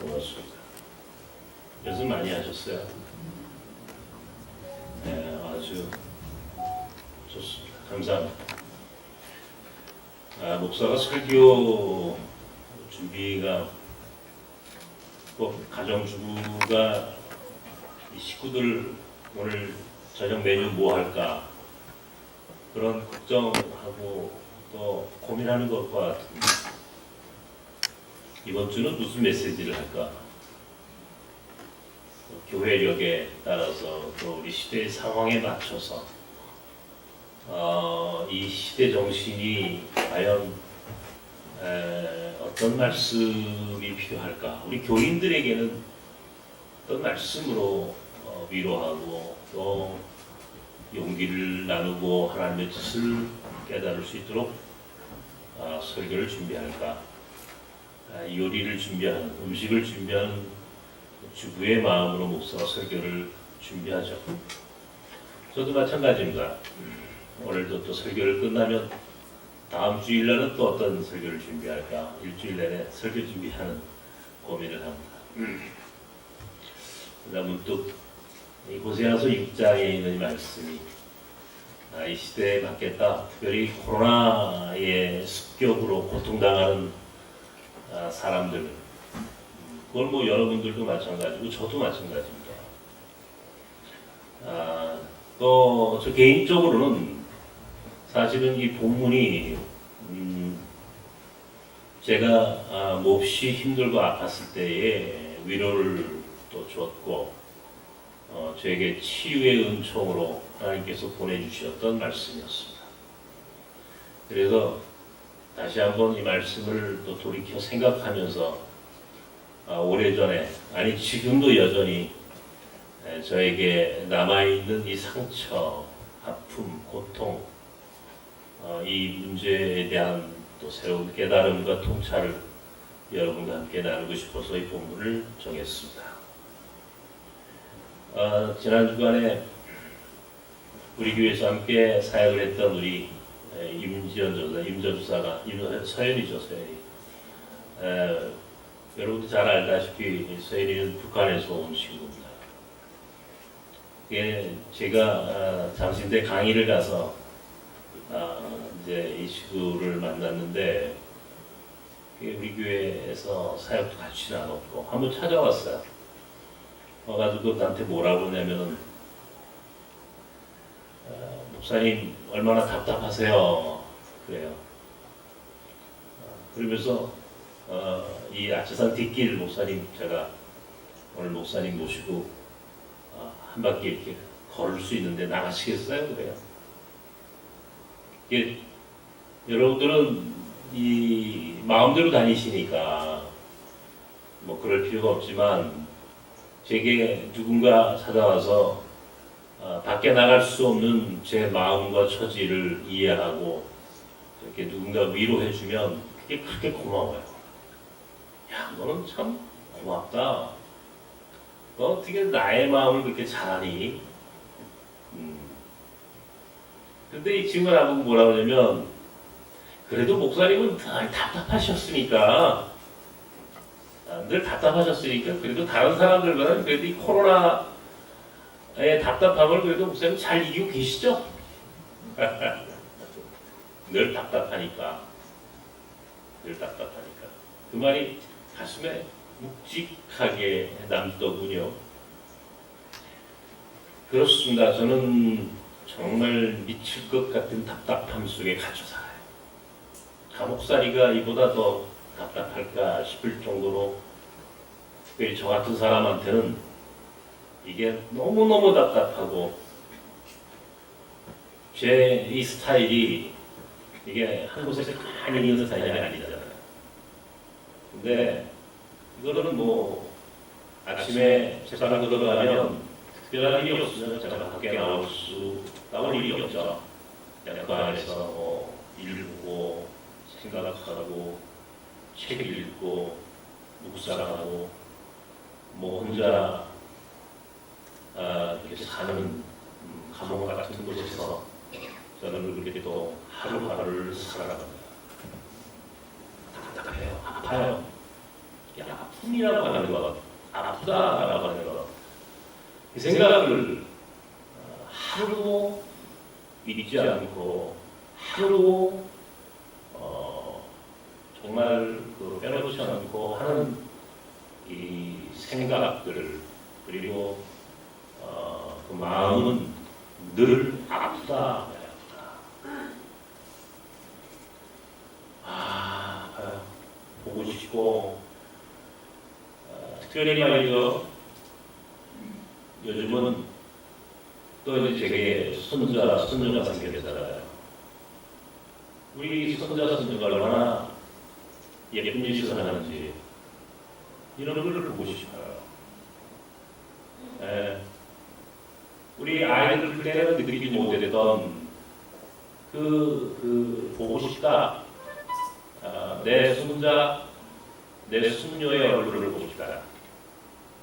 고맙습니다. 연습 많이 하셨어요? 네, 아주 좋습니다. 감사합니다. 목사가 설교 준비가 꼭 가정주부가 이 식구들 오늘 저녁 메뉴 뭐 할까 그런 걱정하고 또 고민하는 것과 같은데 이번 주는 무슨 메시지를 할까? 교회력에 따라서 또 우리 시대의 상황에 맞춰서 이 시대 정신이 과연 어떤 말씀이 필요할까? 우리 교인들에게는 어떤 말씀으로 위로하고 또 용기를 나누고 하나님의 뜻을 깨달을 수 있도록 설교를 준비할까? 요리를 준비하는, 음식을 준비하는 주부의 마음으로 목사가 설교를 준비하죠. 저도 마찬가지입니다. 오늘도 또 설교를 끝나면 다음 주일날은 또 어떤 설교를 준비할까? 일주일 내내 설교 준비하는 고민을 합니다. 그러다 문득 고세아서 6장에 있는 이 말씀이 이 시대에 맞겠다. 특별히 코로나의 습격으로 고통당하는 사람들, 그걸 뭐 여러분들도 마찬가지고 저도 마찬가지입니다. 또 저 개인적으로는 사실은 이 본문이 제가 몹시 힘들고 아팠을 때에 위로를 또 주었고 저에게 치유의 은총으로 하나님께서 보내주셨던 말씀이었습니다. 그래서 다시 한번 이 말씀을 또 돌이켜 생각하면서 오래전에 아니 지금도 여전히 저에게 남아있는 이 상처, 아픔, 고통 이 문제에 대한 또 새로운 깨달음과 통찰을 여러분과 함께 나누고 싶어서 이 본문을 정했습니다. 지난 주간에 우리 교회에서 함께 사역을 했던 우리 임전주사가 서연이죠, 서연이. 여러분도 잘 알다시피 서연이는 북한에서 온 친구입니다. 제가 장신대 강의를 가서 이제 이 친구를 만났는데 우리 교회에서 사역도 같이 나눴고 한번 찾아왔어요. 와가지고 나한테 뭐라고 하냐면은 목사님 얼마나 답답하세요 그래요. 그러면서 이 아차산 뒷길 목사님 제가 오늘 목사님 모시고 한 바퀴 이렇게 걸을 수 있는데 나가시겠어요 그래요. 이게 여러분들은 이 마음대로 다니시니까 뭐 그럴 필요가 없지만 제게 누군가 찾아와서 밖에 나갈 수 없는 제 마음과 처지를 이해하고 이렇게 누군가 위로해주면 그게 그렇게 고마워요. 야, 너는 참 고맙다. 너 어떻게 나의 마음을 그렇게 잘 아니? 근데 이 친구가 나보고 뭐라고 하냐면 그래도 목사님은 늘 답답하셨으니까 그래도 다른 사람들보다는 그래도 이 코로나의 답답함을 그래도 목사님 잘 이기고 계시죠? 늘 답답하니까 그 말이 가슴에 묵직하게 남더군요. 그렇습니다. 저는 정말 미칠 것 같은 답답함 속에 갇혀 살아요. 감옥살이가 이보다 더 답답할까 싶을 정도로 특별히 저 같은 사람한테는 이게 너무너무 답답하고 제 이 스타일이 이게 한 곳에 가만히 있는 스타일이 아니잖아요. 근데 이거는 뭐 아침에 책상 들어가면 특별한 일이 없으면 제가 밖에 나올 일이 없죠. 그냥 그 안에서 뭐 읽고 생각하고 책 읽고 묵상하고 뭐 혼자 이렇게 사는 감옥 같은 곳에서 저는 그렇게 또 하루하루를 살아갑니다. 답답해요. 아파요. 아픔이라고 하는 것, 아프다라고 하는 것, 이 생각을 하루도 잊지 않고 하루도 정말 그 빼놓지 않고 하는 이 생각들, 그리고 그 마음은 늘 아프다. 보고 싶고, 특별히 말이죠. 요즘은 또 이제 제게 손주가 생겼잖아요. 우리 손자, 손주가 얼마나 예쁜 짓을 하는지 이런 걸 보고 싶어요. 우리 아이들 그때는 느끼지 못했던 보고 싶다. 내 손자, 내 손녀의 얼굴을 보고 싶다.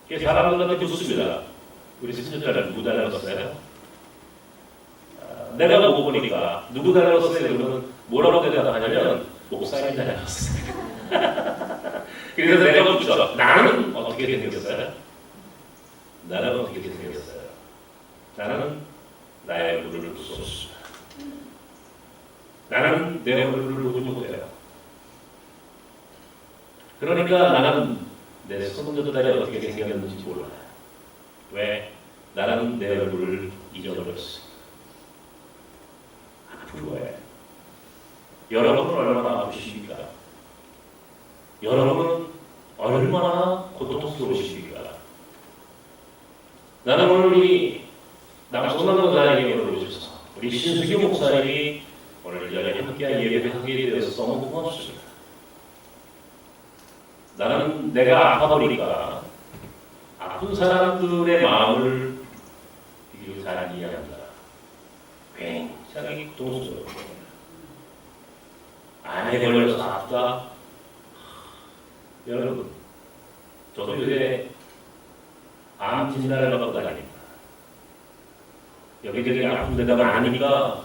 그게 사람들한테 묻습니다. 우리 손녀딸을 누구 닮았어요? 내가 보고 보니까 누구 닮았어요? 그러면 뭐라고 대답하냐면 목사님 닮았어요. 그래서 내가 묻죠. 나는 어떻게 생겼어요? 나는 어떻게 생겼어요? 나는 나의 얼굴을 볼 수 없습니다. 나는 내 얼굴을 보지 못해요. 그러니까 나는 내 손녀딸이 어떻게 생겼는지 몰라요. 왜? 나는 내 얼굴을 잊어버렸어요. 아픈 거예요. 여러분은 얼마나 아프십니까? 여러분은 얼마나 고통스러우십니까? 나는 오늘 우리 남성남 목사님에게 오셔서 우리 신수기 목사님이 오늘 이 자리에 함께한 예배하게 되어서 너무 고맙습니다. 나는 내가 아파 보니까 아픈 사람들의 마음을 잘 이해한다. 굉장히 고통스러워요. 암에 걸려서 아프다. 여러분, 저도 요새 암 진단을 받고 다닙니다. 여기저기 아픈 데다가 아니까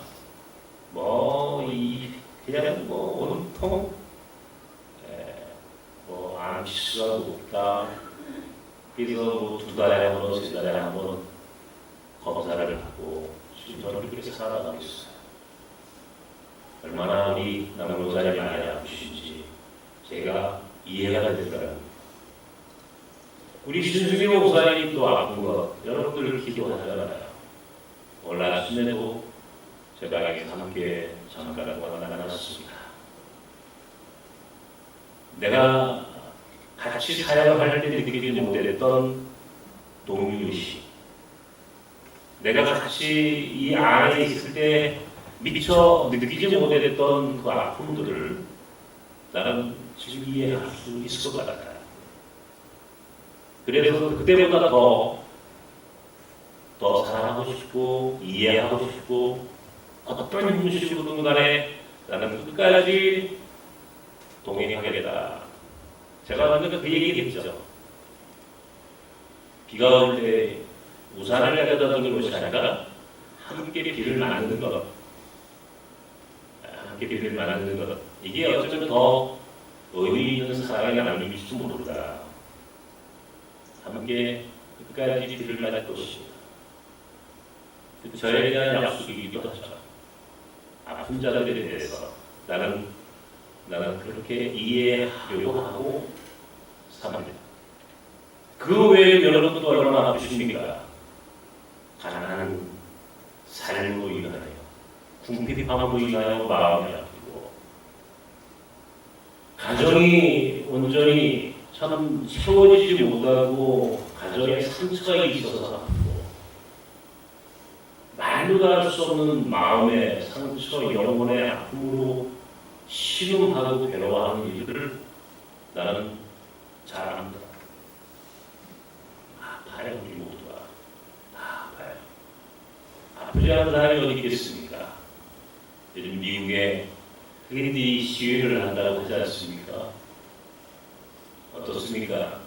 그냥 온통 암치수가 높다. 그래서 2달에 한 번, 3달에 한 번 검사를 하고 지금 저는 그렇게 살아가고 있어요. 얼마나 우리 남목사님이 많이 아프신지 제가 이해가 되더라고요. 우리 신수기 목사님도 아픈 것 여러분들 기도하잖아요. 오늘 아침에도 제가 함께 잠깐 만났습니다. 내가 같이 사역할 때 느끼지 못했던 동료의식, 내가 같이 이 안에 있을 때 미처 느끼지 못했던 그 아픔들을 나는 지금 이해할 수 있을 것 같아요. 그래서 그때보다 더 사랑하고 싶고 이해하고 싶고 어떤 형식이든 간에 나는 끝까지 동행하겠다. 제가 먼저 그 얘기했죠. 비가 올 때 우산을 가져다 주는 것이 아니라 함께 비를 맞는 것, 함께 비를 맞는 것, 이게 어쩌면 더 의미 있는 사랑의 나눔일지도 모른다. 함께 끝까지 비를 맞을 것입니다. 저에 대한 약속이기도 하죠. 아픈 자들에 대해서 나는 그렇게 이해하려고 하고 삽니다. 그 외에 여러분도 얼마나 아프십니까? 가난한 삶으로 인하여, 궁핍함으로 인하여 마음이 아프고, 가정이 온전히 참 채워지지 못하고 가정에 상처가 있어서 아프고, 말로 할 수 없는 마음의 상처, 영혼의 아픔으로 신음하고 괴로워하는 일을 나는 잘 압니다. 아파요. 우리 모두가 다 아파요. 아프지 않은 사람이 어디 있겠습니까? 요즘 미국에 흑인들이 시위를 한다고 하지 않습니까? 어떻습니까?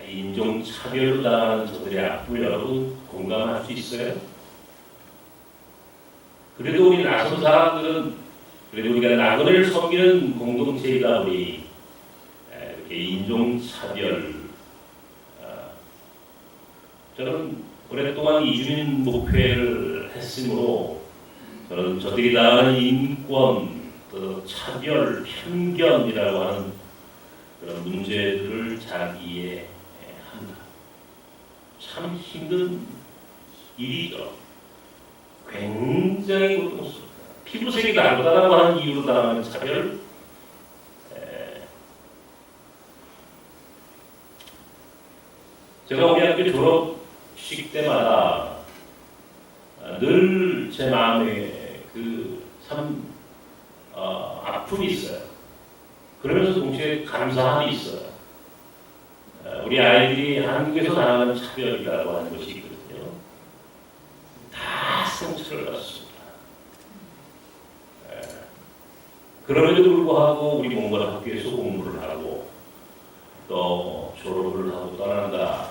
인종차별로 당하는 저들의 아픔을 여러분 공감할 수 있어요? 그래도 우리 낯선 사람들은, 그래도 우리가 나그네를 섬기는 공동체이다 보니 인종차별, 저는 오랫동안 이주민 목회를 했으므로 저는 저들이 나가는 인권, 차별, 편견이라고 하는 그런 문제들을 잘 이해합니다. 참 힘든 일이죠. 굉장히 고통스럽다. 피부색이 다르다고 하는 이유로 당하는 차별, 제가 우리 학교 졸업식 때마다 늘 제 마음에 참 아픔이 있어요. 그러면서 동시에 감사함이 있어요. 우리 아이들이 한국에서 당하는 차별이라고 하는 것이 있거든요. 다 상처를 받습니다. 그럼에도 불구하고 우리 몽골 학교에서 공부를 하고 또 졸업을 하고 떠난다.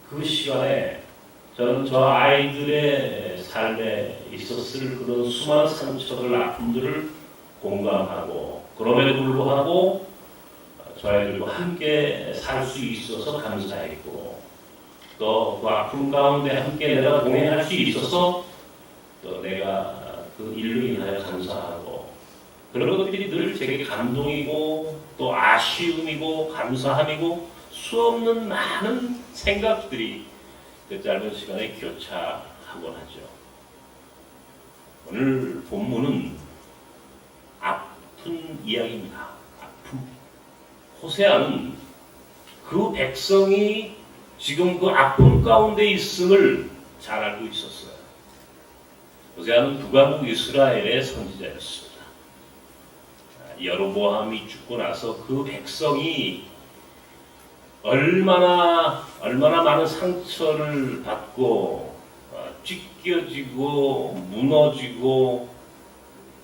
그 시간에 저는 저 아이들의 삶에 있었을 그런 수많은 상처들, 아픔들을 공감하고 그럼에도 불구하고 저 아이들과 함께 살 수 있어서 감사했고 또 그 아픔 가운데 함께 내가 동행할 수 있어서 또 내가 그 일로 인하여 감사하고 그런 것들이 늘 제게 감동이고 또 아쉬움이고 감사함이고 수없는 많은 생각들이 그 짧은 시간에 교차하곤 하죠. 오늘 본문은 아픈 이야기입니다. 아픔. 호세아는 그 백성이 지금 그 아픔 가운데 있음을 잘 알고 있었어요. 호세아는 북왕국 이스라엘의 선지자였습니다. 여로보암이 죽고 나서 그 백성이 얼마나 많은 상처를 받고 찢겨지고 무너지고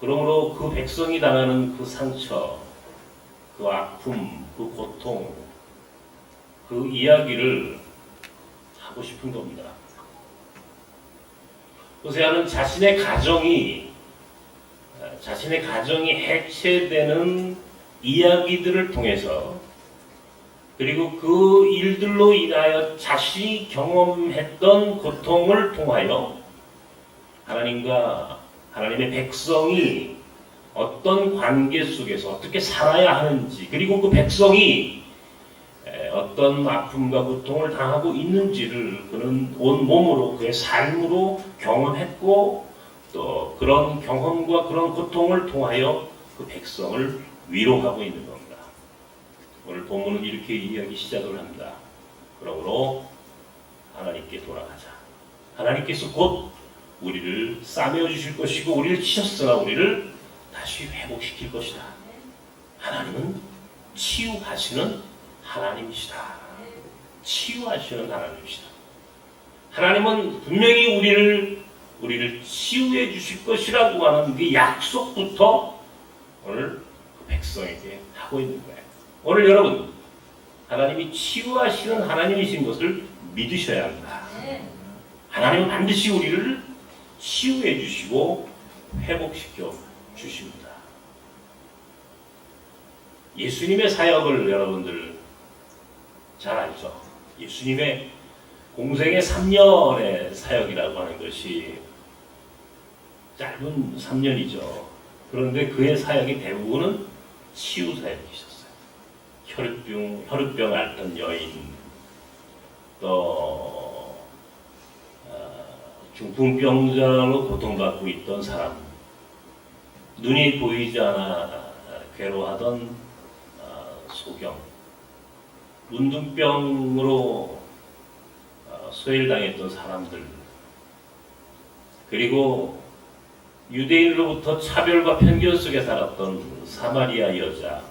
그러므로 그 백성이 당하는 그 상처, 그 아픔, 그 고통, 그 이야기를 하고 싶은 겁니다. 호세아는 자신의 가정이 해체되는 이야기들을 통해서 그리고 그 일들로 인하여 자신이 경험했던 고통을 통하여 하나님과 하나님의 백성이 어떤 관계 속에서 어떻게 살아야 하는지 그리고 그 백성이 어떤 아픔과 고통을 당하고 있는지를 그는 온 몸으로 그의 삶으로 경험했고 또 그런 경험과 그런 고통을 통하여 그 백성을 위로하고 있는 겁니다. 오늘 본문은 이렇게 이야기 시작을 합니다. 그러므로 하나님께 돌아가자. 하나님께서 곧 우리를 싸매어 주실 것이고 우리를 치셨으나 우리를 다시 회복시킬 것이다. 하나님은 치유하시는 하나님이시다. 치유하시는 하나님이시다. 하나님은 분명히 우리를 치유해 주실 것이라고 하는 그 약속부터 오늘 그 백성에게 하고 있는 거예요. 오늘 여러분 하나님이 치유하시는 하나님이신 것을 믿으셔야 합니다. 하나님은 반드시 우리를 치유해 주시고 회복시켜 주십니다. 예수님의 사역을 여러분들 잘 알죠? 예수님의 공생의 3년의 사역이라고 하는 것이 짧은 3년이죠. 그런데 그의 사역이 대부분은 치유 사역이셨어요. 혈루병 앓던 여인, 또 중풍병자로 고통받고 있던 사람, 눈이 보이지 않아 괴로워하던 소경, 문둥병으로 소외당했던 사람들, 그리고 유대인으로부터 차별과 편견 속에 살았던 사마리아 여자,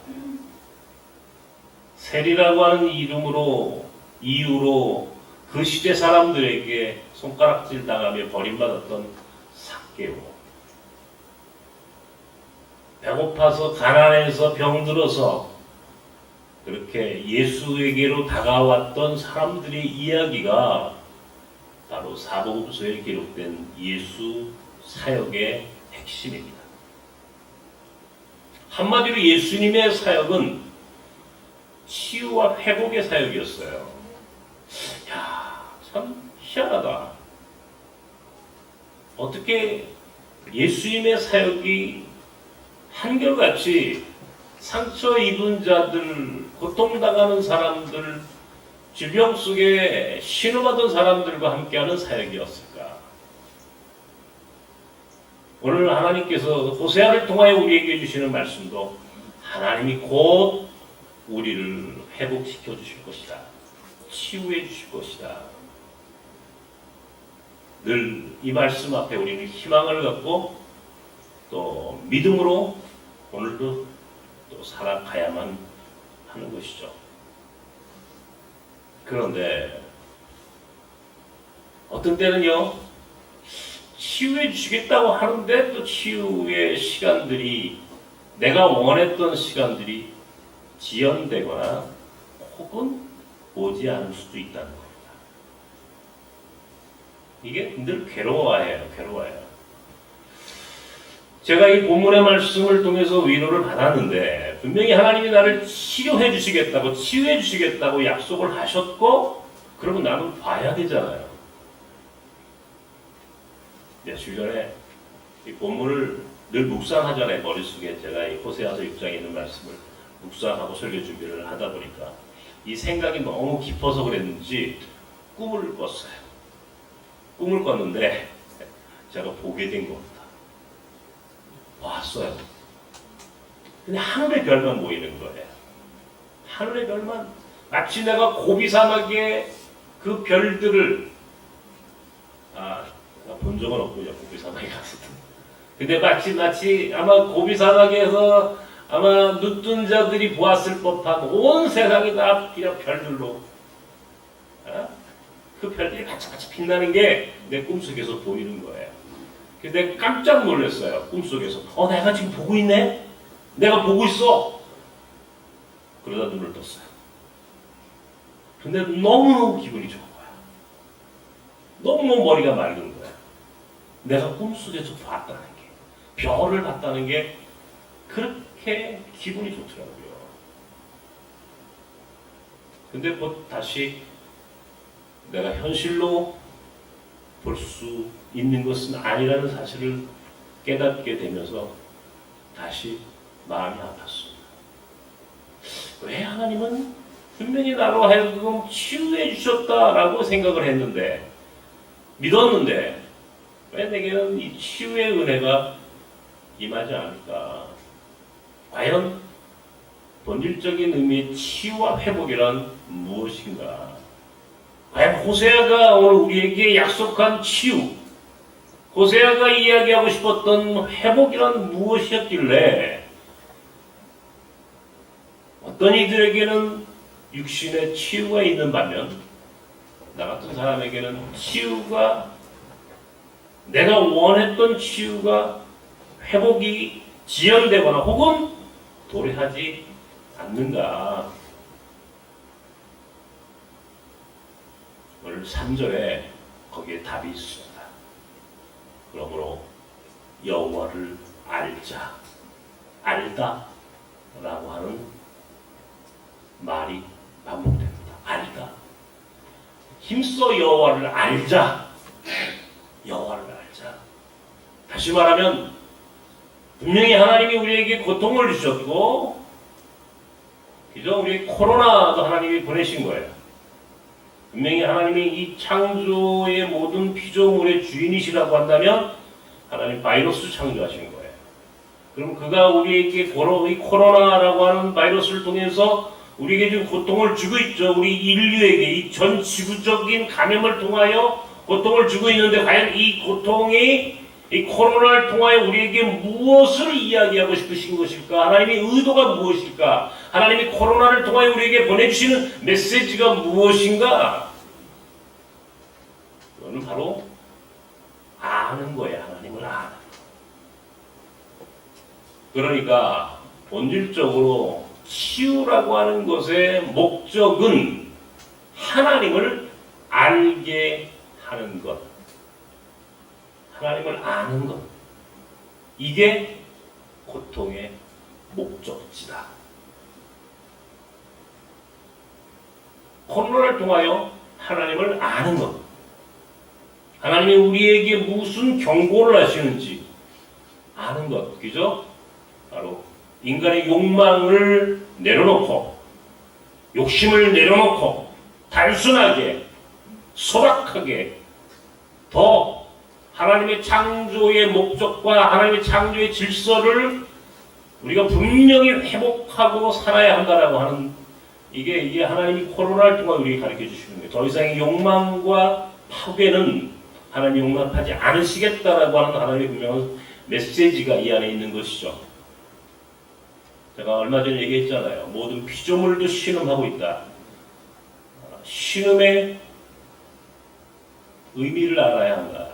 세리라고 하는 이유로 그 시대 사람들에게 손가락질 당하며 버림받았던 삭개오, 배고파서 가난해서 병들어서 그렇게 예수에게로 다가왔던 사람들의 이야기가 바로 사복음서에 기록된 예수 사역의 핵심입니다. 한마디로 예수님의 사역은 치유와 회복의 사역이었어요. 야, 참 희한하다. 어떻게 예수님의 사역이 한결같이 상처 입은 자들, 고통당하는 사람들, 질병 속에 신음하던 사람들과 함께하는 사역이었을까? 오늘 하나님께서 호세아를 통하여 우리에게 주시는 말씀도 하나님이 곧 우리를 회복시켜 주실 것이다. 치유해 주실 것이다. 늘 이 말씀 앞에 우리는 희망을 갖고 또 믿음으로 오늘도 또 살아가야만 하는 것이죠. 그런데 어떤 때는요, 치유해 주시겠다고 하는데 또 치유의 시간들이, 내가 원했던 시간들이 지연되거나 혹은 오지 않을 수도 있다는 겁니다. 이게 늘 괴로워해요. 제가 이 본문의 말씀을 통해서 위로를 받았는데 분명히 하나님이 나를 치료해 주시겠다고, 치유해 주시겠다고 약속을 하셨고, 그러면 나는 봐야 되잖아요. 며칠 전에 이 본문을 늘 묵상하잖아요. 머릿속에 제가 이 호세아서 6장에 있는 말씀을 묵상하고 설교 준비를 하다 보니까 이 생각이 너무 깊어서 그랬는지 꿈을 꿨어요. 꿈을 꿨는데 제가 보게 된 겁니다. 봤어요. 근데 하늘의 별만 보이는 거예요. 하늘의 별만, 마치 내가 고비 사막의 그 별들을, 본 적은 없고요. 고비 사막에 갔었던. 근데 마치 아마 고비 사막에서 아마 눈뜬자들이 보았을 법한 온 세상이 다 그냥 별들로, 그 별들이 같이 빛나는 게 내 꿈속에서 보이는 거예요. 근데 깜짝 놀랐어요. 꿈속에서. 내가 지금 보고 있네? 내가 보고 있어! 그러다 눈을 떴어요. 근데 너무너무 기분이 좋은 거야. 너무너무 머리가 맑은 거야. 내가 꿈속에서 봤다는 게, 별을 봤다는 게 그렇게 기분이 좋더라고요. 근데 곧 다시 내가 현실로 볼 수 있는 것은 아니라는 사실을 깨닫게 되면서 다시 마음이 아팠습니다. 왜 하나님은 분명히 나로 하여금 치유해 주셨다라고 생각을 했는데, 믿었는데 왜 내게는 이 치유의 은혜가 임하지 않을까? 과연 본질적인 의미의 치유와 회복이란 무엇인가? 과연 호세아가 오늘 우리에게 약속한 치유, 호세아가 이야기하고 싶었던 회복이란 무엇이었길래 어떤 이들에게는 육신의 치유가 있는 반면 나 같은 사람에게는 치유가, 내가 원했던 치유가, 회복이 지연되거나 혹은 도래하지 않는가? 오늘 3절에 거기에 답이 있습니다. 그러므로 여호와를 알자, 알다 라고 하는 말이 반복됩니다. 알다. 힘써 여호와를 알자. 여호와를 알자. 다시 말하면 분명히 하나님이 우리에게 고통을 주셨고, 그저 우리 코로나도 하나님이 보내신 거예요. 분명히 하나님이 이 창조의 모든 피조물의 주인이시라고 한다면 하나님 바이러스 창조하신 거예요. 그럼 그가 우리에게 이 코로나라고 하는 바이러스를 통해서 우리에게 지금 고통을 주고 있죠. 우리 인류에게 이 전 지구적인 감염을 통하여 고통을 주고 있는데, 과연 이 고통이 이 코로나를 통하여 우리에게 무엇을 이야기하고 싶으신 것일까? 하나님의 의도가 무엇일까? 하나님이 코로나를 통하여 우리에게 보내주시는 메시지가 무엇인가? 그거는 바로 아는 거예요. 하나님을 아는. 그러니까 본질적으로 치유라고 하는 것의 목적은 하나님을 알게 하는 것, 하나님을 아는 것, 이게 고통의 목적지다. 코로나를 통하여 하나님을 아는 것. 하나님이 우리에게 무슨 경고를 하시는지 아는 것. 그죠? 바로 인간의 욕망을 내려놓고, 욕심을 내려놓고, 단순하게, 소박하게, 더 하나님의 창조의 목적과 하나님의 창조의 질서를 우리가 분명히 회복하고 살아야 한다라고 하는, 이게 하나님이 코로나를 통해 우리에게 가르쳐 주시는 거예요. 더 이상의 욕망과 파괴는 하나님이 용납하지 않으시겠다라고 하는 하나님의 분명한 메시지가 이 안에 있는 것이죠. 제가 얼마 전에 얘기했잖아요. 모든 피조물도 신음하고 있다. 신음의 의미를 알아야 한다.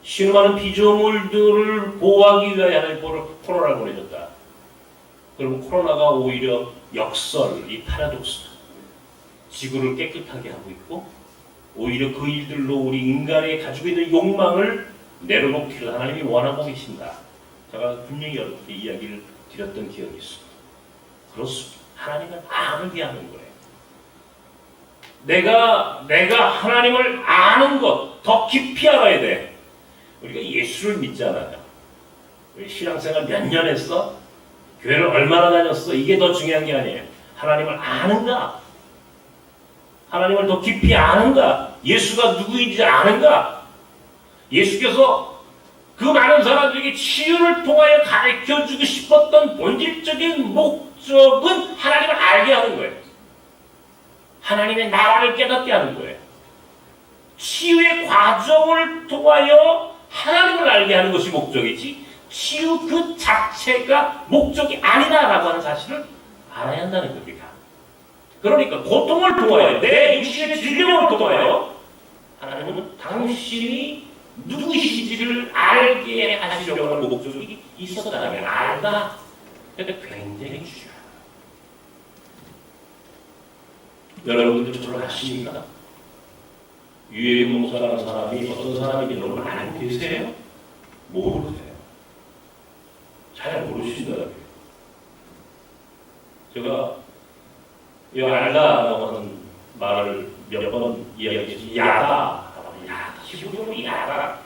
신음하는 피조물들을 보호하기 위하여 하나님 코로나를 보내줬다. 그럼 코로나가 오히려 역설, 이 파라독스, 지구를 깨끗하게 하고 있고, 오히려 그 일들로 우리 인간이 가지고 있는 욕망을 내려놓기를 하나님이 원하고 계신다. 제가 분명히 이렇게 이야기를 드렸던 기억이 있습니다. 그렇습니다. 하나님은 알게 하는 거예요. 내가 하나님을 아는 것, 더 깊이 알아야 돼. 우리가 예수를 믿잖아요. 우리 신앙생활 몇 년 했어? 교회를 얼마나 다녔어? 이게 더 중요한 게 아니에요. 하나님을 아는가? 하나님을 더 깊이 아는가? 예수가 누구인지 아는가? 예수께서 그 많은 사람들에게 치유를 통하여 가르쳐주고 싶었던 본질적인 목적은 하나님을 알게 하는 거예요. 하나님의 나라를 깨닫게 하는 거예요. 치유의 과정을 통하여 하나님을 알게 하는 것이 목적이지, 치유 그 자체가 목적이 아니다라고 하는 사실을 알아야 한다는 겁니다. 그러니까 고통을 통하여, 내 육신의 질병을 통하여 하나님은 당신이 누구이신지를 알게 하시려고 하는 목적이 있었다면 알다. 그러니까 굉장히 중요해요. 여러분들 저를 아십니까? 유해인 목사라는 사람이 어떤 사람인지 여러분 알고 계세요? 모르세요. 잘 모르신다고요. 제가 이 알다라고 하는 말을 몇 번 이야기했죠. 야다. 기본적으로 야다.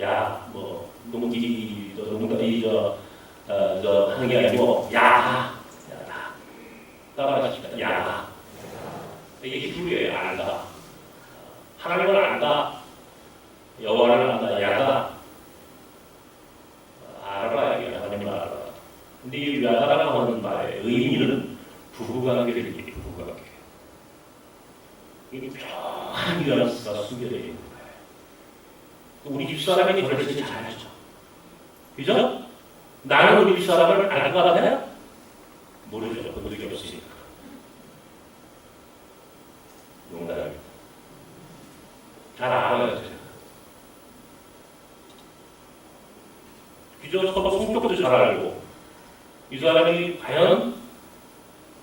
야, 뭐 농기, 농가리 저 하는 게 아니고 야다. 따라가십시다. 야다. 이게 기부예요. 알다. 하나님을 안다. 여호와를 안다. 야다. 알아야 돼. 하나님을 알아. 근데 이 야다라고 하는 말의 의미는 부부관계를 얘기해요. 부부관계. 이게 묘한 뉘앙스가 숨겨져 있는 거예요. 우리 집사람이 저를 제일 잘 알죠. 그죠? 나는 우리 집사람을 알 것 같아요? 모르죠. 본 적이 없으니까. 농담입니다. 잘 알아요. 그저 서로 성격도 잘 알고, 이 사람이 과연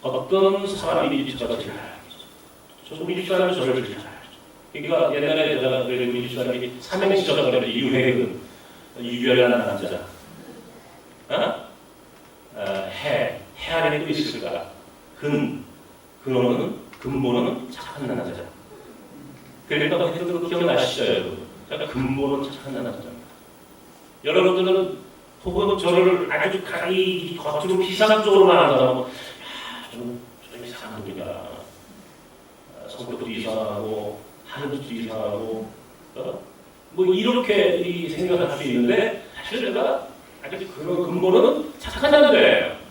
어떤 사람인지 제가 잘 알죠. 우리 집사람이 저를 잘 알죠. 그러니까 옛날에 제가 우리 집사람이 삼행시처럼 그랬죠. 유해근, 유별난 남자. 해 안에 또 있을까? 근본은 착한 남자. 그러니까 그거 기억나시죠, 여러분? 제가 근본은 착한 남자입니다. 여러분들은 혹은 저를 아주 이 겉으로 피상적으로만 한다면, 좀 이상한 분이다. 성격도 이상하고, 하는 것도 이상하고, 뭐 이렇게 생각을 할 수 있는데, 사실 내가 아주 그런 근본은 착한 남자예요.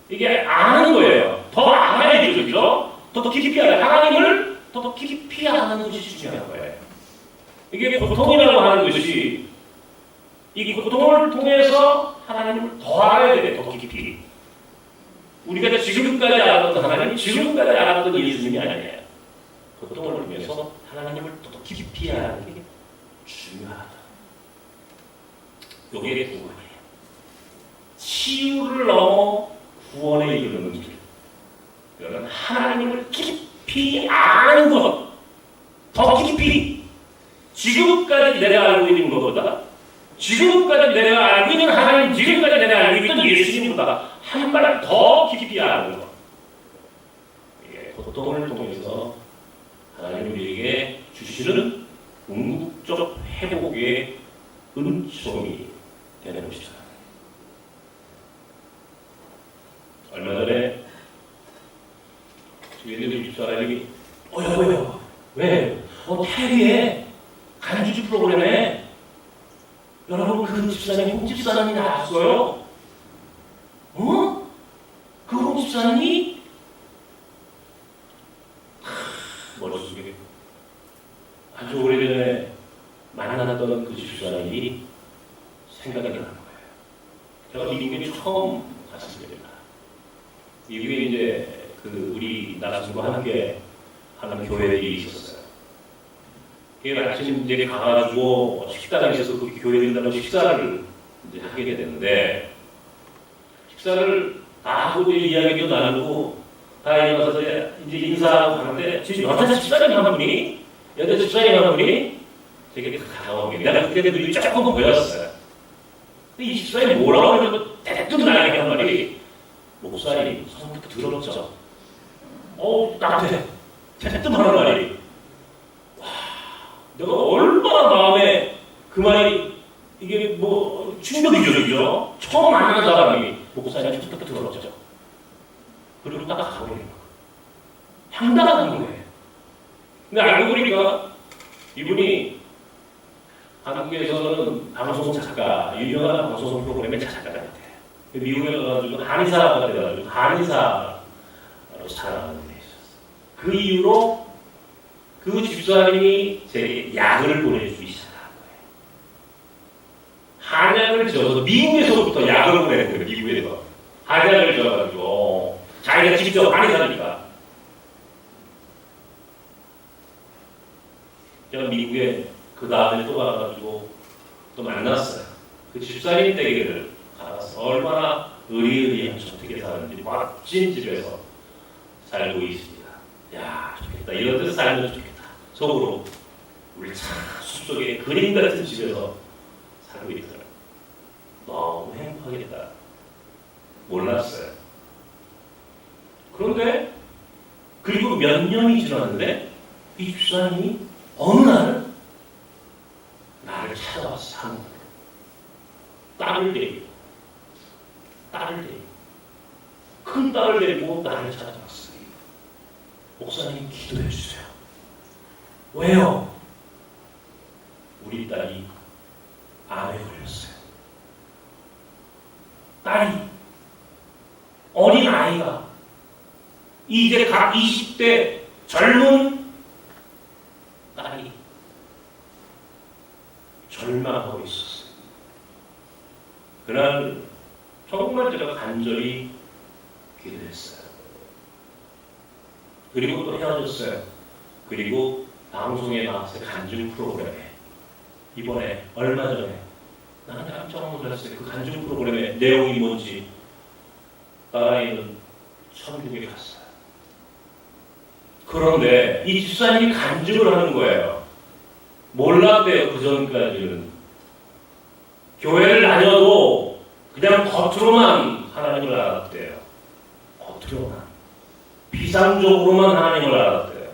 이게 아는 거예요. 더 알아야 되죠. 더 깊이 알아야, 하나님을 더 깊이 아는 것이 중요한 거예요. 이게 고통이라고 하는 것이, 이 고통을 통해서 하나님을 더 알아야 돼. 더 깊이. 우리가 지금까지 알았던 하나님, 지금까지 알았던 예수님이 아니에요. 고통을 통해서 하나님을 더 깊이 아는 게 중요하다. 이게 구원이에요. 치유를 넘어 구원에 이르는 길. 이건 하나님을 깊이 아는 것, 더 깊이, 지금까지 내가 알고 있는 것보다 지금까지 내가 알고 있는 하나님, 지금까지 내가 알고 있던 예수님보다 한 발 더 깊이 아는 것. 이게 고통을 통해서 하나님이 우리에게 주시는 궁극적 회복의 은총이 되는 것이죠. 얼마 전에 저희들 집사람이 왜? TV에 간주 프로그램에 여러분 그 집사님이 홍 집사님이 나왔어요. 그 홍 집사님이 머릿속에 아주 오래전에 만났던 그 집사님이 생각이 나는 거예요. 제가 미국에 처음 갔을 때입니다. 미국에 이제 그 우리 나라 친구와 함께 하는 교회들이 있었어요. 그 아침 이제 가가지고 식당에서 그 교회들하고 식사를 이제 하게 되는데, 식사를 다 하고 이야기도 나누고 다 일어나서 이제 인사하고 하는데, 지금 여자 집사님 한 분이 되게 가까워게 내가 그때 눈이 조금 보였어요. 근데 이 집사님이 뭐라고 하면 대뜸 나에게 한 말이, 목사님 성격 더럽죠? 나한테 대뜸 하는 말이, 와, 내가 얼마나 마음에 그 말이 이게 뭐 충격이죠, 그죠? 처음 만나는 사람이 목사님 성격 더럽죠? 그리고 딱 가버리는 거예요. 황당한 거예요. 근데 알고 보니까 이분이 한국에서는 방송 작가, 유명한 방송 프로그램의 작가가 됐대요. 미국에 가가지고 한의사가 돼가지고 한의사로 살아가는 데 있었어요. 그 이후로 그 집사님이 제게 약을 보내주기 시작한 거예요. 한약을 지어서 미국에서부터 약을 보내는 거예요. 미국에서 한약을 지어가지고 자기가 직접 한의사니까. 제가 미국에 그 다음에 또 가가지고 또 만났어요. 그 집사님 댁을 가서 얼마나 의리의리한 저택에 사는지, 멋진 집에서 살고 있습니다. 야, 좋겠다. 이런 데서 살면 좋겠다. 속으로 우리 참 숲속에 그림 같은 집에서 살고 있더라. 너무 행복하겠다. 몰랐어요. 그런데 그리고 몇 년이 지났는데 이 집사님이 어느 날 나를 찾아와서 하는 거예요. 딸을 데리고 큰 딸을 데리고 나를 찾아왔어요. 목사님 기도해 주세요. 왜요? 우리 딸이 암에 걸렸어요. 딸이, 어린 아이가 이제 각 20대 젊은 딸이 절망하고 있었어요. 그날 정말 제가 간절히 기도했어요. 그리고 또 헤어졌어요. 그리고 방송에 나왔어요. 간증 프로그램에. 이번에 얼마 전에 나는 깜짝 놀랐어요. 그 간증 프로그램의 내용이 뭔지. 딸아이는 천국에 갔어요. 그런데 이 집사님이 간증을 하는 거예요. 몰랐대요. 그 전까지는. 교회를 다녀도 그냥 겉으로만 하나님을 알았대요. 겉으로만. 비상적으로만 하나님을 알았대요.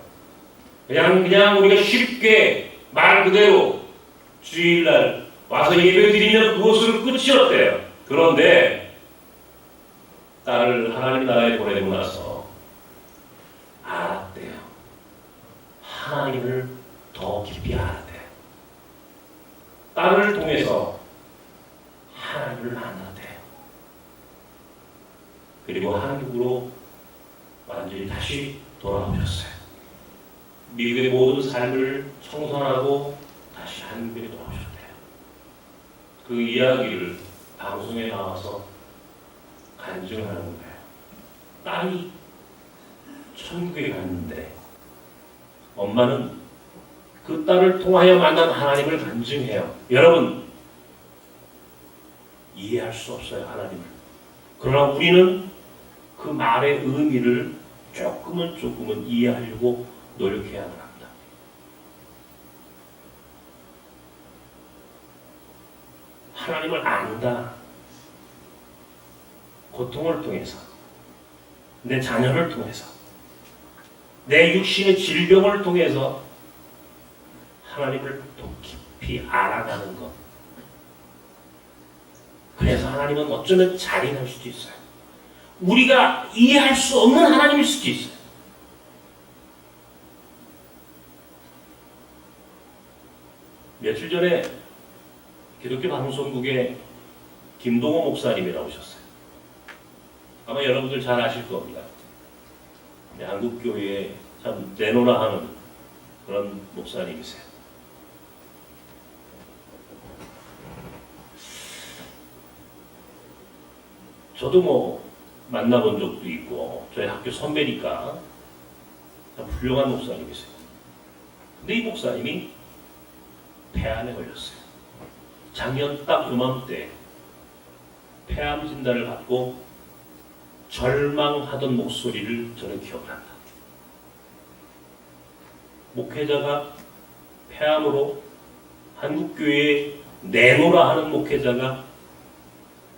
그냥 우리가 쉽게 말 그대로 주일날 와서 예배 드리면 그것으로 끝이었대요. 그런데 딸을 하나님 나라에 보내고 나서 알았대요. 하나님을 더 깊이 알았대요. 딸을 통해서 하나님을 만났대요. 그리고 한국으로 완전히 다시 돌아오셨어요. 미국의 모든 삶을 청산하고 다시 한국에 돌아오셨대요. 그 이야기를 방송에 나와서 간증하는 거예요. 딸이 천국에 갔는데 엄마는 그 딸을 통하여 만난 하나님을 간증해요. 여러분, 이해할 수 없어요, 하나님을. 그러나 우리는 그 말의 의미를 조금은 이해하려고 노력해야만 합니다. 하나님을 안다. 고통을 통해서, 내 자녀를 통해서, 내 육신의 질병을 통해서 하나님을 더 깊이 알아가는 것. 그래서 하나님은 어쩌면 잔인할 수도 있어요. 우리가 이해할 수 없는 하나님일 수도 있어요. 며칠 전에 기독교 방송국에 김동호 목사님이 나오셨어요. 아마 여러분들 잘 아실 겁니다. 한국 교회에 참 내노라 하는 그런 목사님이세요. 저도 뭐 만나본 적도 있고 저희 학교 선배니까 참 훌륭한 목사님이세요. 근데 이 목사님이 폐암에 걸렸어요. 작년 딱 요맘때 폐암 진단을 받고 절망하던 목소리를 저는 기억합니다. 목회자가 폐암으로 한국교회에 내노라 하는 목회자가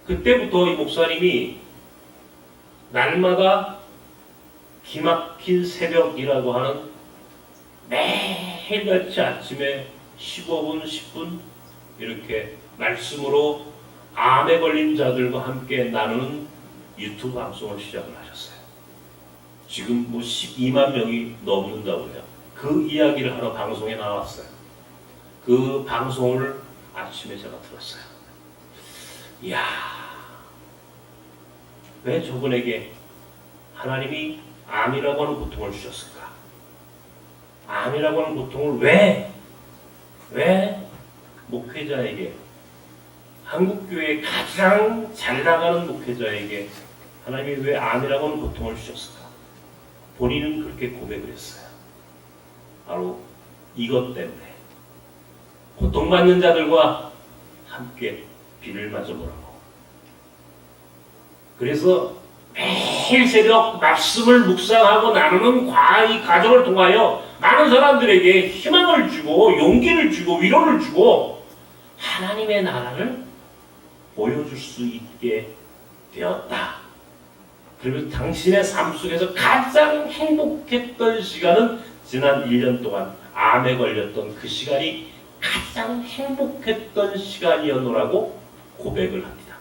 그때부터 이 목사님이 날마다 기막힌 새벽이라고 하는 매일같이 아침에 15분, 10분 이렇게 말씀으로 암에 걸린 자들과 함께 나누는 유튜브 방송을 시작을 하셨어요. 지금 뭐 12만 명이 넘는다고 해요. 그 이야기를 하러 방송에 나왔어요. 그 방송을 아침에 제가 들었어요. 이야, 왜 저분에게 하나님이 암이라고 하는 고통을 주셨을까? 암이라고 하는 고통을 왜 목회자에게, 한국교회에 가장 잘 나가는 목회자에게 하나님이 왜 암이라고 하는 고통을 주셨을까? 본인은 그렇게 고백을 했어요. 바로 이것 때문에 고통받는 자들과 함께 비를 맞아보라고. 그래서 매일 새벽 말씀을 묵상하고 나누는 이 과정을 통하여 많은 사람들에게 희망을 주고 용기를 주고 위로를 주고 하나님의 나라를 보여줄 수 있게 되었다. 그리고 당신의 삶 속에서 가장 행복했던 시간은 지난 1년 동안 암에 걸렸던 그 시간이 가장 행복했던 시간이었노라고 고백을 합니다.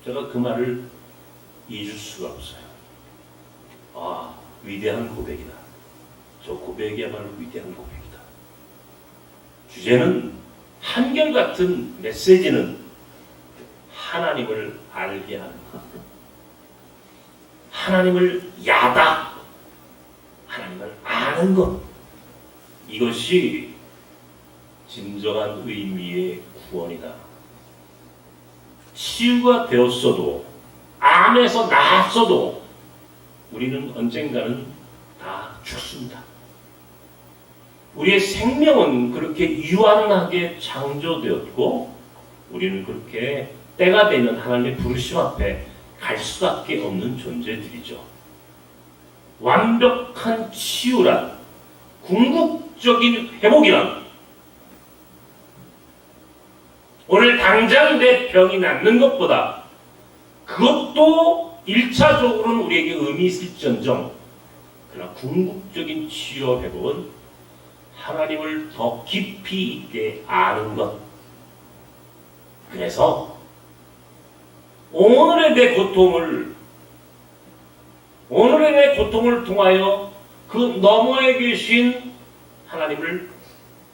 제가 그 말을 잊을 수가 없어요. 아, 위대한 고백이다. 저 고백이야말로 위대한 고백이다. 주제는 한결같은 메시지는 하나님을 알게 하는 것. 하나님을 야다. 하나님을 아는 것. 이것이 진정한 의미의 구원이다. 치유가 되었어도, 암에서 나았어도 우리는 언젠가는 다 죽습니다. 우리의 생명은 그렇게 유한하게 창조되었고 우리는 그렇게 때가 되면 하나님의 부르심 앞에 갈 수밖에 없는 존재들이죠. 완벽한 치유란, 궁극적인 회복이란, 오늘 당장 내 병이 낫는 것보다 그것도 1차적으로는 우리에게 의미 있을지언정, 그러나 궁극적인 치유와 회복은 하나님을 더 깊이 있게 아는 것. 그래서 오늘의 내 고통을 통하여 그 너머에 계신 하나님을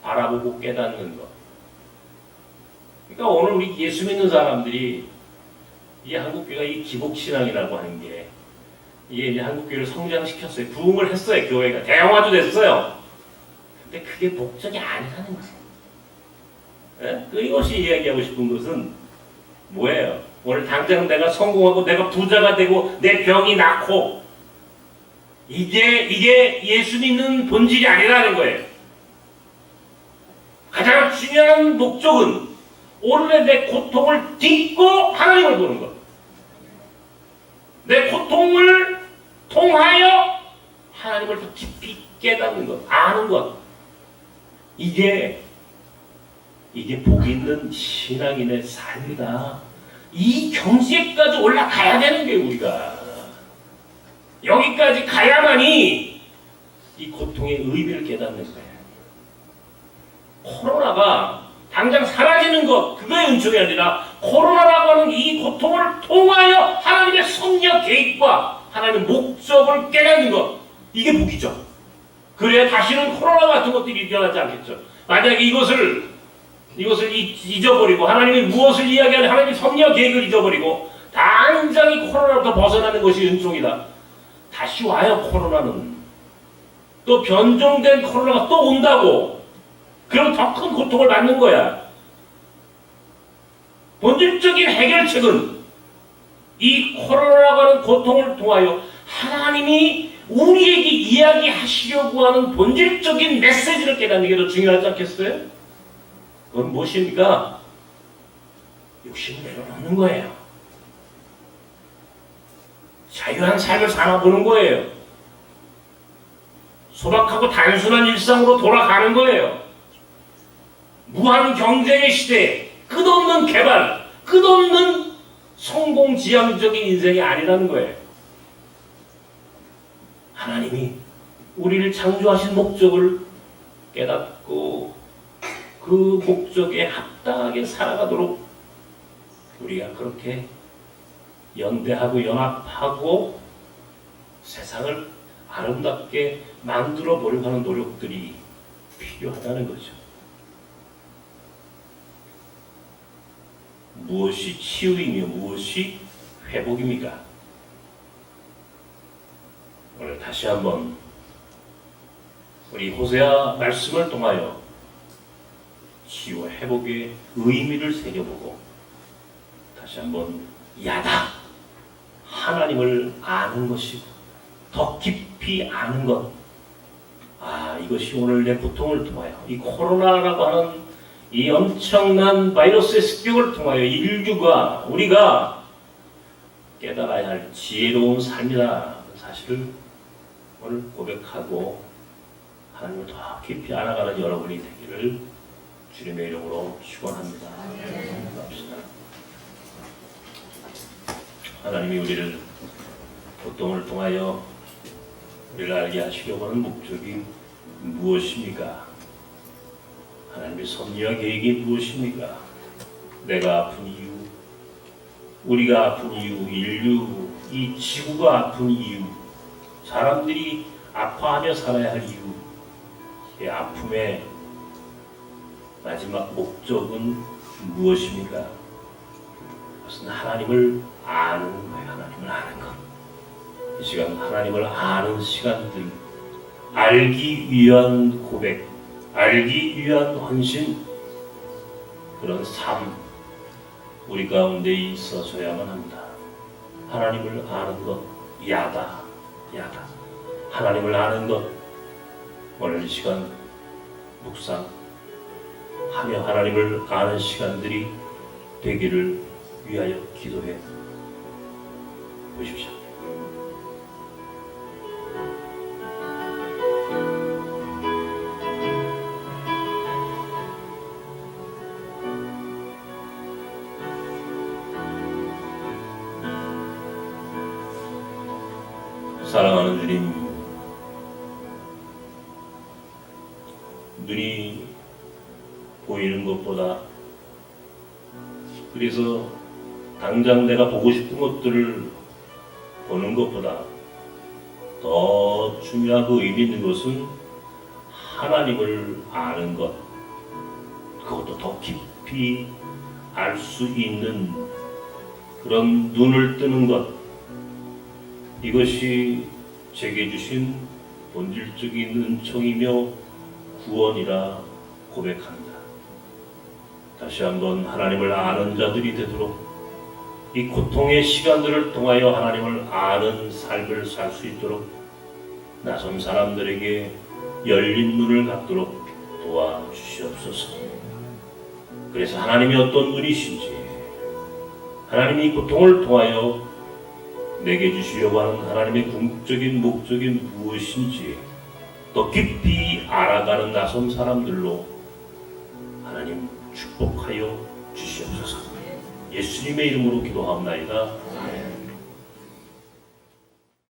바라보고 깨닫는 것. 그러니까 오늘 우리 예수 믿는 사람들이 이 한국교회가 이 기복신앙이라고 하는 게 이게 이제 한국교회를 성장시켰어요. 부흥을 했어요. 교회가 대형화도 됐어요. 근데 그게 목적이 아니라는 거예요. 예? 이것이 이야기하고 싶은 것은 뭐예요? 오늘 당장 내가 성공하고 내가 부자가 되고 내 병이 낫고 이게 예수 믿는 본질이 아니라는 거예요. 가장 중요한 목적은 오늘의 내 고통을 딛고 하나님을 보는 것. 내 고통을 통하여 하나님을 더 깊이 깨닫는 것, 아는 것. 이게 이게 복 있는 신앙인의 삶이다. 이 경지에까지 올라가야 되는 게 우리가 여기까지 가야만이 이 고통의 의미를 깨닫는 거예요. 코로나가 당장 사라지는 것, 그거의 은총이 아니라 코로나라고 하는 이 고통을 통하여 하나님의 섭리와 계획과 하나님의 목적을 깨닫는 것, 이게 복이죠. 그래야 다시는 코로나 같은 것들이 일어나지 않겠죠. 만약에 이것을 잊어버리고 하나님이 무엇을 이야기하는 하나님의 섭리와 계획을 잊어버리고 당장 이 코로나로부터 벗어나는 것이 은총이다. 다시 와요. 코로나는 또 변종된 코로나가 또 온다고. 그럼 더 큰 고통을 받는 거야. 본질적인 해결책은 이 코로나라고 하는 고통을 통하여 하나님이 우리에게 이야기하시려고 하는 본질적인 메시지를 깨닫는 게 더 중요하지 않겠어요? 그건 무엇입니까? 욕심을 내려놓는 거예요. 자유한 삶을 살아보는 거예요. 소박하고 단순한 일상으로 돌아가는 거예요. 무한 경쟁의 시대에 끝없는 개발, 끝없는 성공지향적인 인생이 아니라는 거예요. 하나님이 우리를 창조하신 목적을 깨닫고 그 목적에 합당하게 살아가도록 우리가 그렇게 연대하고 연합하고 세상을 아름답게 만들어 보려고 하는 노력들이 필요하다는 거죠. 무엇이 치유이며 무엇이 회복입니까? 오늘 다시 한번 우리 호세아 말씀을 통하여 치유와 회복의 의미를 새겨보고 다시 한번 야다 하나님을 아는 것이고 더 깊이 아는 것, 이것이 오늘 내 고통을 통하여 이 코로나라고 하는 이 엄청난 바이러스의 습격을 통하여 인류가 우리가 깨달아야 할 지혜로운 삶이라는 사실을 오늘 고백하고 하나님을 더 깊이 알아가는 여러분이 되기를 주님의 이름으로 축원합니다. 기도합시다. 하나님이 우리를 고통을 통하여 우리를 알게 하시려고 하는 목적이 무엇입니까? 하나님의 섭리와 계획이 무엇입니까? 내가 아픈 이유, 우리가 아픈 이유, 인류, 이 지구가 아픈 이유, 사람들이 아파하며 살아야 할 이유, 이 아픔의 마지막 목적은 무엇입니까? 그것은 하나님을 아는 거예요. 하나님을 아는 것. 이 시간 하나님을 아는 시간들, 알기 위한 고백, 알기 위한 헌신, 그런 삶 우리 가운데 있어서야만 합니다. 하나님을 아는 것, 야다. 하나님을 아는 것, 오늘 이 시간 묵상하며 하나님을 아는 시간들이 되기를 위하여 기도해 보십시오. 사랑하는 주님, 눈이 보이는 것보다, 그래서 당장 내가 보고 싶은 것들을 보는 것보다 더 중요하고 의미 있는 것은 하나님을 아는 것, 그것도 더 깊이 알 수 있는 그런 눈을 뜨는 것, 이것이 제게 주신 본질적인 은총이며 구원이라 고백합니다. 다시 한번 하나님을 아는 자들이 되도록 이 고통의 시간들을 통하여 하나님을 아는 삶을 살 수 있도록 낯선 사람들에게 열린 눈을 갖도록 도와주시옵소서. 그래서 하나님이 어떤 분이신지, 하나님이 고통을 통하여 내게 주시려고 하는 하나님의 궁극적인 목적이 무엇인지 더 깊이 알아가는 낯선 사람들로 하나님 축복하여 주시옵소서. 예수님의 이름으로 기도하옵나이다.